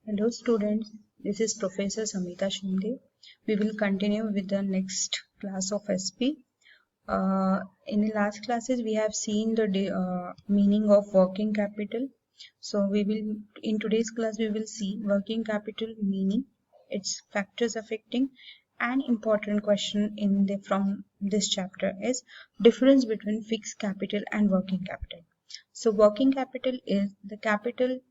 Hello students, this is Professor Samita Shinde. We will continue with the next class of SP. In the last classes we have seen the meaning of working capital. So in today's class we will see working capital meaning, its factors affecting. An important question from this chapter is difference between fixed capital and working capital. So working capital is the capital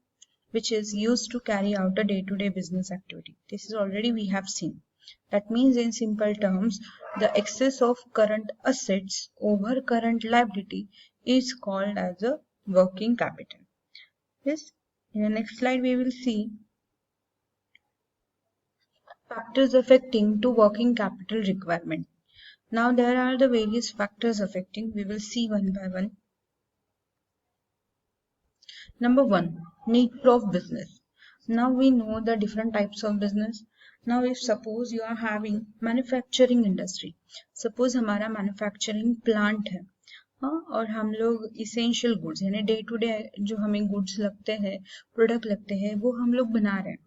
which is used to carry out a day-to-day business activity. This is already we have seen. That means in simple terms, the excess of current assets over current liability is called as a working capital. Yes. In the next slide, we will see factors affecting to working capital requirement. Now there are the various factors affecting. We will see one by one. Number one, nature of business. Now we know the different types of business. Now if suppose you are having manufacturing industry, suppose हमारा manufacturing plant है, हाँ, और हम लोग essential goods यानी day to day जो हमें goods लगते हैं, प्रोडक्ट लगते हैं, वो हम लोग बना रहे हैं,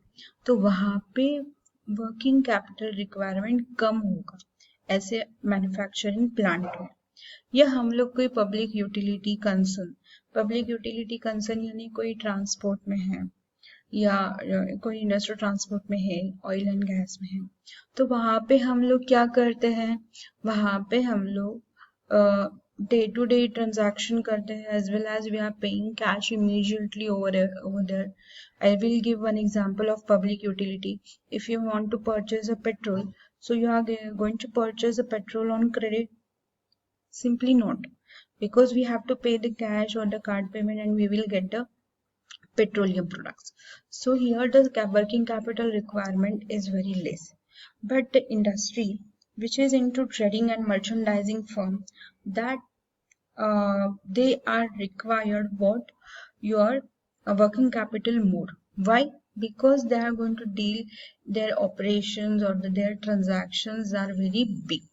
तो वहां पे वर्किंग कैपिटल रिक्वायरमेंट कम होगा ऐसे मैन्युफैक्चरिंग प्लांट में। या हम लोग कोई पब्लिक यूटिलिटी कंसर्न यानी कोई ट्रांसपोर्ट में है या कोई इंडस्ट्रियल ट्रांसपोर्ट में है, ऑयल एंड गैस में है, तो वहां पे हम लोग क्या करते हैं, वहां पे हम लोग डे टू डे ट्रांजैक्शन करते हैं as well as we are paying cash immediately over there. I will give one example of public utility. If you want to purchase a petrol, so you are going to purchase a petrol on credit? Simply not, because we have to pay the cash or the card payment and we will get the petroleum products. So here the working capital requirement is very less. But the industry which is into trading and merchandising firm, that they are required what your working capital more. Why? Because they are going to deal their operations or their transactions are very big.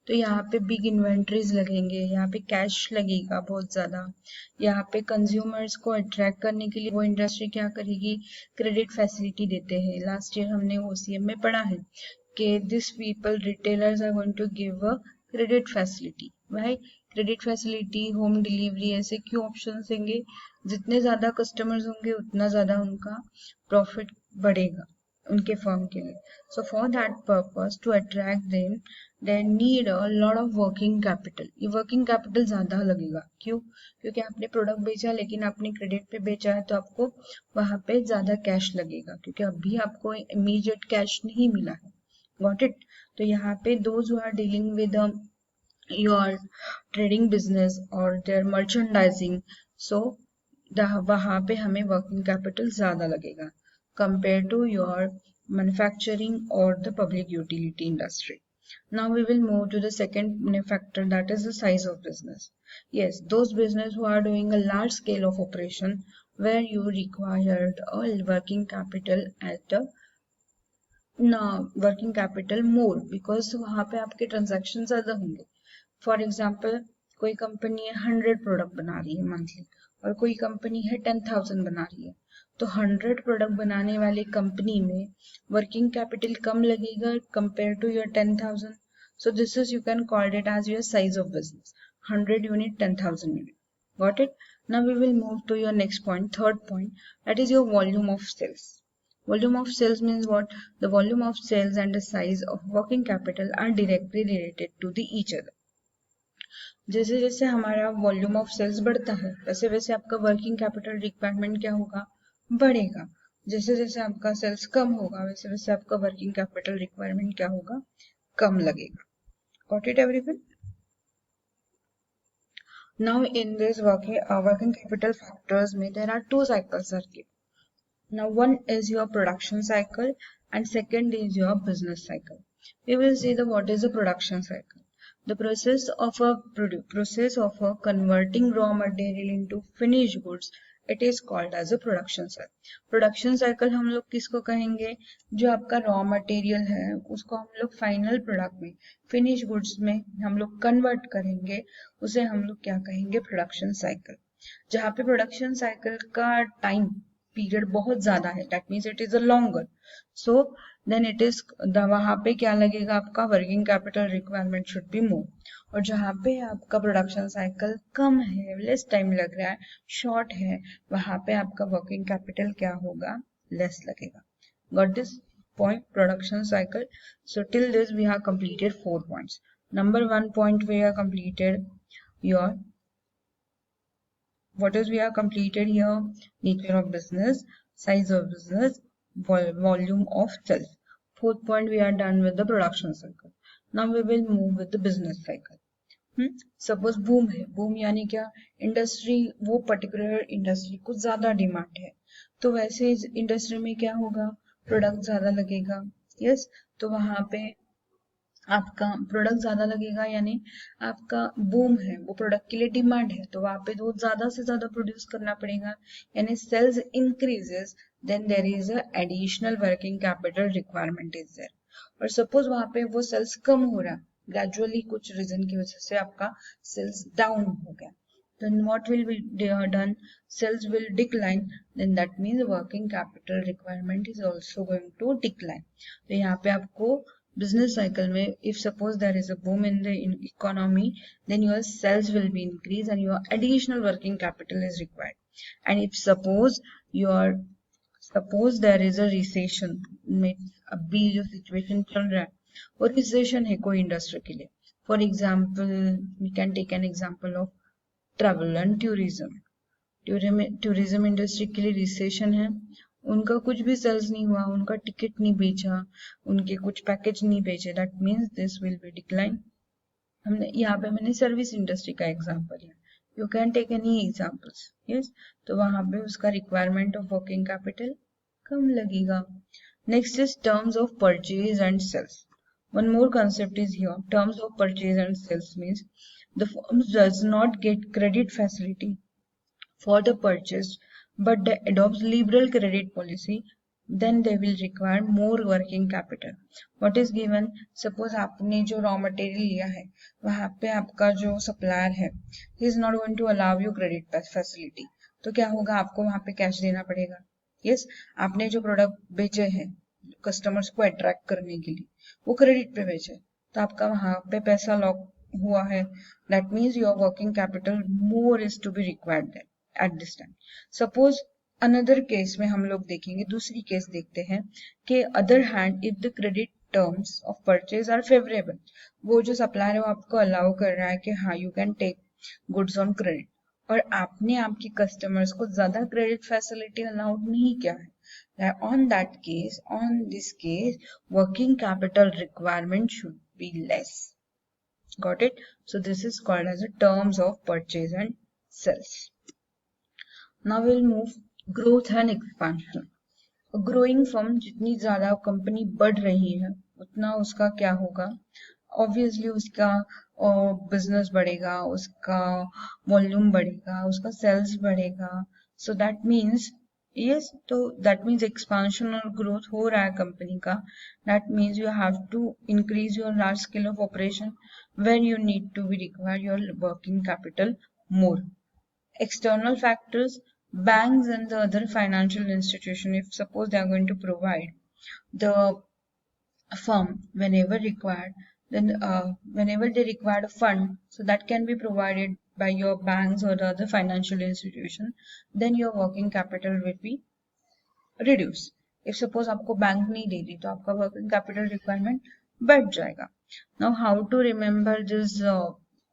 तो यहाँ पे big inventories लगेंगे, यहाँ पे cash लगेगा बहुत ज्यादा, यहाँ पे कंज्यूमर्स को अट्रैक्ट करने के लिए वो इंडस्ट्री क्या करेगी, क्रेडिट फैसिलिटी देते हैं. लास्ट ईयर हमने OCM में पढ़ा है कि this people retailers are going to give a credit facility. Why credit facility, home delivery, ऐसे क्यों ऑप्शन देंगे? जितने ज्यादा कस्टमर्स होंगे उतना ज्यादा उनका प्रॉफिट बढ़ेगा उनके फर्म के लिए. So for that purpose to attract them they need a lot of working capital. ये वर्किंग कैपिटल ज्यादा लगेगा. क्यों? क्योंकि आपने प्रोडक्ट बेचा लेकिन आपने क्रेडिट पे बेचा है, तो आपको वहां पे ज्यादा कैश लगेगा क्योंकि अभी आपको इमीडिएट कैश नहीं मिला है. Got it? तो यहाँ पे those who are dealing with your trading business or their merchandising, so वहां पे हमें वर्किंग कैपिटल ज्यादा लगेगा compared to your manufacturing or the public utility industry. Now we will move to the second factor, that is the size of business. Yes, those business who are doing a large scale of operation where you required a working capital at a working capital more, because वहां पे आपके transaction ज्यादा होंगे. For example कोई company है 100 product बना रही है मंथली और कोई कंपनी है 10,000 बना रही है, तो 100 प्रोडक्ट बनाने वाली कंपनी में वर्किंग कैपिटल कम लगेगा compare to your 10,000. So this is you can call it as your size of business. 100 unit, 10,000 unit. Got it? Now we will move to your next point, third point, that is your volume of sales. Volume of sales means what? The volume of sales and the size of working capital are directly related to the each other. जैसे जैसे हमारा volume of sales बढ़ता है वैसे वैसे आपका working capital requirement क्या होगा? बढ़ेगा. जैसे जैसे आपका सेल्स कम होगा वैसे वैसे आपका वर्किंग कैपिटल रिक्वायरमेंट क्या होगा? कम लगेगा. Got it everyone? Now in this working capital factors में there are two cycles are given. Now one is your production cycle and second is your business cycle. We will see what is the production cycle. The process of converting raw material into finished goods, it is called as a production cycle. Production cycle हम लोग किसको कहेंगे? जो आपका raw material है उसको हम लोग final product में, finished goods में हम लोग convert करेंगे, उसे हम लोग क्या कहेंगे? Production cycle. जहाँ पे production cycle का time पीरियड बहुत ज्यादा है, that means it is a longer, so then it is वहां पे क्या लगेगा, आपका working capital requirement should be more. और जहाँ पे आपका प्रोडक्शन साइकिल कम है, लेस टाइम लग रहा है, शॉर्ट है, वहां पे आपका वर्किंग कैपिटल क्या होगा, लेस लगेगा। Got this point? Production cycle. So till this we have completed 4 points. Number 1 point we have completed your, what is we have completed here, nature of business, size of business, volume of sales. Fourth point we are done with the production cycle. Now we will move with the business cycle. Suppose boom है, boom यानी क्या, industry, वो particular industry को ज्यादा demand है, तो वैसे industry में क्या होगा, प्रोडक्ट ज्यादा लगेगा। यस, तो वहां पे आपका प्रोडक्ट ज्यादा लगेगा, यानी आपका बूम है, वो प्रोडक्ट के लिए डिमांड है, तो वहां पे तो ज्यादा से ज्यादा प्रोड्यूस करना पड़ेगा, यानी sales increases, then there is a additional working capital requirement is there. और सपोज वहां पे वो सेल्स कम हो रहा, ग्रेजुअली कुछ रीजन की वजह से आपका सेल्स डाउन हो गया, then what will be done, sales will decline, then that means working capital requirement is also going to decline। तो यहाँ पे आपको business cycle में, if suppose there is a boom in the economy, then your sales will be increased and your additional working capital is required। and if suppose there is a recession में, अभी जो situation चल रहा है वो recession है कोई industry के लिए, for example we can take an example of travel and tourism industry के लिए रिसेशन है, उनका कुछ भी सेल्स नहीं हुआ, उनका टिकट नहीं बेचा, उनके कुछ पैकेज नहीं बेचे, that means this will be decline. हमने यहाँ पे मैंने सर्विस इंडस्ट्री का एग्जांपल लिया, you can take any examples. Yes, तो वहां पे उसका रिक्वायरमेंट ऑफ वर्किंग कैपिटल कम लगेगा। Next is terms of purchase and sales. One more concept is here. Terms of purchase and sales means the firm does not get credit facility for the purchase, but they adopts liberal credit policy. Then they will require more working capital. What is given? Suppose आपने जो raw material लिया है, वहाँ पे आपका जो supplier है, he is not going to allow you credit facility. तो क्या होगा, आपको वहाँ पे कैश देना पड़ेगा। यस, आपने जो प्रोडक्ट बेचे हैं कस्टमर्स को अट्रैक्ट करने के लिए, वो क्रेडिट पे बेचे, तो आपका वहां पे पैसा लॉक हुआ है, that means your working capital more is to be required at this time. Suppose another case में हम लोग देखेंगे, दूसरी केस देखते हैं कि other hand if the credit terms of purchase are favourable, वो जो सप्लायर है वो आपको अलाउ कर रहा है कि हाँ you can take goods on credit, और आपने आपके कस्टमर्स को ज्यादा क्रेडिट फैसिलिटी अलाउड नहीं किया है, on this case working capital requirement should be less। got it? So this is called as the terms of purchase and sales। now we'll move growth and expansion। Growing firm, जितनी ज्यादा company बढ़ रही है उतना उसका क्या होगा, obviously उसका बिजनेस बढ़ेगा, उसका वॉल्यूम बढ़ेगा, उसका सेल्स बढ़ेगा, सो दैट मीन्स यस, तो दैट मीन्स एक्सपांशन और ग्रोथ हो रहा है कंपनी का, that means you have to increase your large scale of operation when you need to be require your working capital more. External factors, banks and the other financial institution, if suppose they are going to provide the firm whenever required, then whenever they require a fund, so that can be provided by your banks or the other financial institution, then your working capital will be reduced। if suppose आपको bank नहीं दे दी तो आपका working capital requirement बढ़ जाएगा। now how to remember this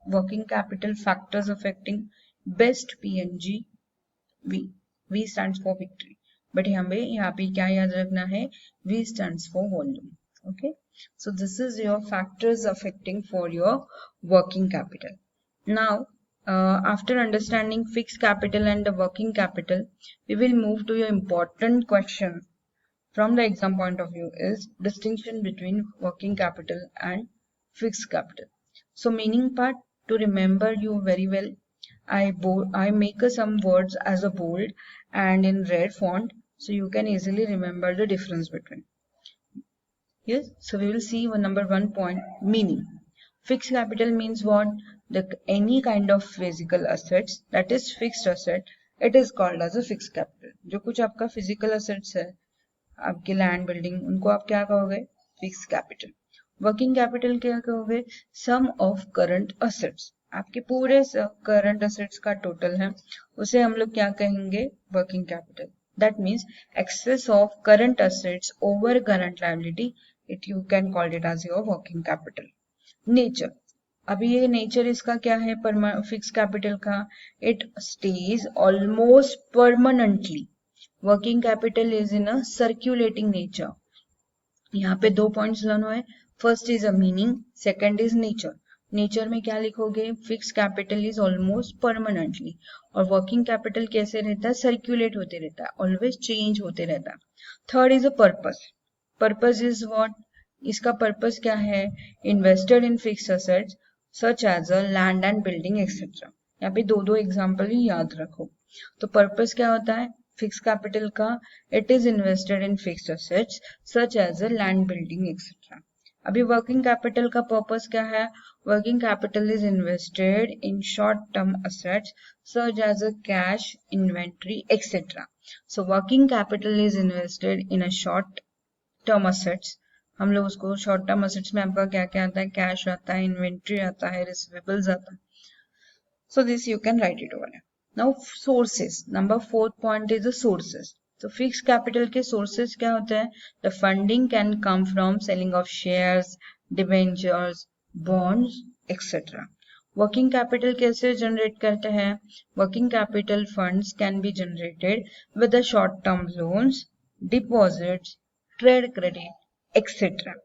working capital factors affecting best PNG? V stands for victory, but हमें यहाँ पे क्या याद रखना है, V stands for volume। okay, so this is your factors affecting for your working capital। now after understanding fixed capital and the working capital, we will move to your important question from the exam point of view is distinction between working capital and fixed capital। so meaning part, to remember you very well, I make some words as a bold and in red font, so you can easily remember the difference between। yes, so we will see number 1 point, meaning. Fixed capital means what? Any kind of physical assets, that is fixed asset, it is called as a fix capital. जो कुछ आपका physical assets है, आपकी land building, उनको आप क्या कहोगे? Fix capital. Working capital क्या कहोगे? सम ऑफ करंट असेट्स। आपके पूरे करंट असेट्स का टोटल है, उसे हम लोग क्या कहेंगे? Working capital. That means excess of current assets over current liability, it you can call it as your working capital. Nature, अभी ये नेचर इसका क्या है? फिक्स कैपिटल का, it stays almost permanently. Working capital is in a circulating nature. यहाँ पे 2 points learn हुए। First is a meaning, second is nature. Nature में क्या लिखोगे? Fix capital is almost permanently. और वर्किंग कैपिटल कैसे रहता है? सर्क्यूलेट होते रहता है, ऑलवेज चेंज होते रहता है। Third is a purpose. Purpose is what? इसका पर्पस क्या है? Invested in fix assets such as a land and building etcetera. यहाँ पे दो एग्जाम्पल ही याद रखो। तो पर्पस क्या होता है फिक्स कैपिटल का? It is invested in fixed assets such as a land building etcetera. अभी वर्किंग कैपिटल का पर्पस क्या है? Working capital is invested in short term assets such as a cash, inventory etcetera. So working capital is invested in a short term assets. हम लोग उसको short term assets में आपका क्या क्या आता है? कैश आता है, इन्वेंट्री आता है, रिसीवेबल्स आता है। So this you can write it over here. Now sources. Number 4th point is the sources. So fixed capital के sources क्या होते हैं? The funding can come from selling of shares, debentures, bonds, etc. Working capital कैसे generate करते हैं? Working capital funds can be generated with the short-term loans, deposits, trade credit, etc.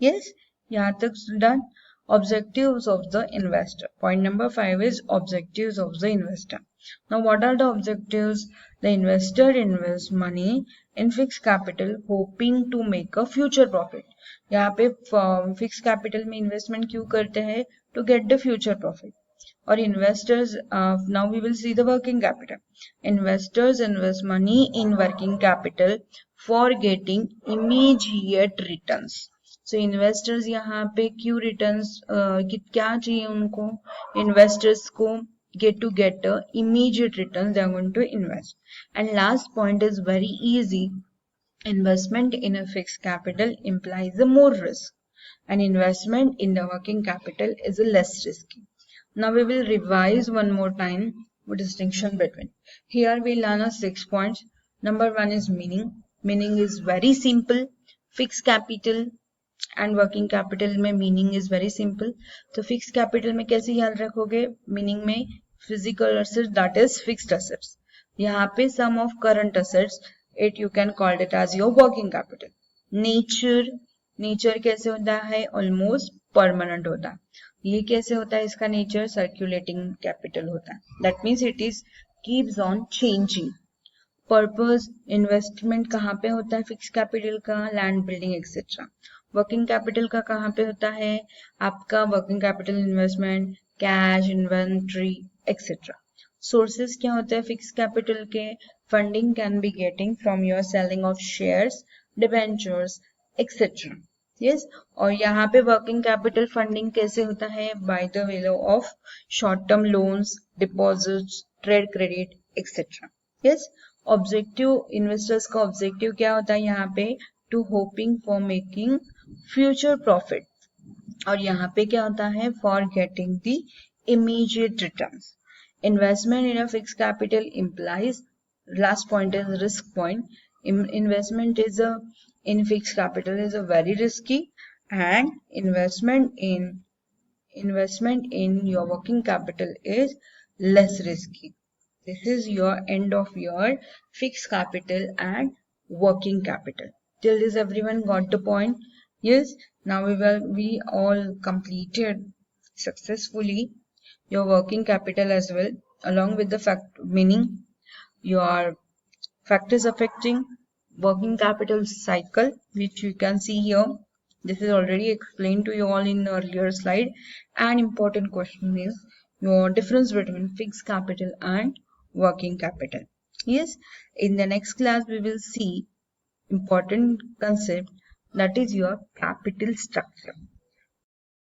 Yes, यहाँ तक done. Objectives of the investor. Point number 5 is objectives of the investor. Now what are the objectives? The investor invests money in fixed capital hoping to make a future profit. यहाँ पे fixed capital में investment क्यों करते हैं? To get the future profit. Or investors, now we will see the working capital. Investors invest money in working capital for getting immediate returns. So investors यहाँ पे क्यों returns क्या चाहिए उनको? Investors को get immediate returns they are going to invest. And last point is very easy. Investment in a fixed capital implies a more risk. An investment in the working capital is a less risky. Now we will revise one more time the distinction between. Here we learn 6 points. Number 1 is meaning. Meaning is very simple. Fixed capital and working capital में meaning is very simple. तो fix capital में कैसे याद रखोगे? Meaning में physical assets that is fixed assets. यहाँ पे sum of current assets, it you can call it as your working capital. Nature, nature कैसे होता है? ऑलमोस्ट परमानेंट होता है। ये कैसे होता है इसका नेचर? सर्क्यूलेटिंग कैपिटल होता है। That means it is keeps on changing. Purpose, investment कहाँ पे होता है फिक्स कैपिटल का? Land building etcetera. Working capital का कहाँ पे होता है? आपका working capital investment, cash, inventory etcetera. Sources क्या होते हैं फिक्स कैपिटल के? Funding can be getting from your selling of shares, debentures etcetera. Yes, और यहाँ पे वर्किंग कैपिटल फंडिंग कैसे होता है? By the way of short term loans, deposits, trade credit etcetera. Yes, objective, investors का objective क्या होता है यहाँ पे? To hoping for making future profit. और यहाँ पे क्या होता है? For getting the immediate returns. Investment in a fix capital implies, last point is risk point. Investment is in fixed capital is a very risky, and investment in your working capital is less risky. This is your end of your fixed capital and working capital. Till this everyone got the point? Yes, now we all completed successfully your working capital as well, along with the fact meaning your factors affecting working capital cycle, which you can see here. This is already explained to you all in the earlier slide. An important question is your difference between fixed capital and working capital. Yes, in the next class we will see important concept, that is your capital structure.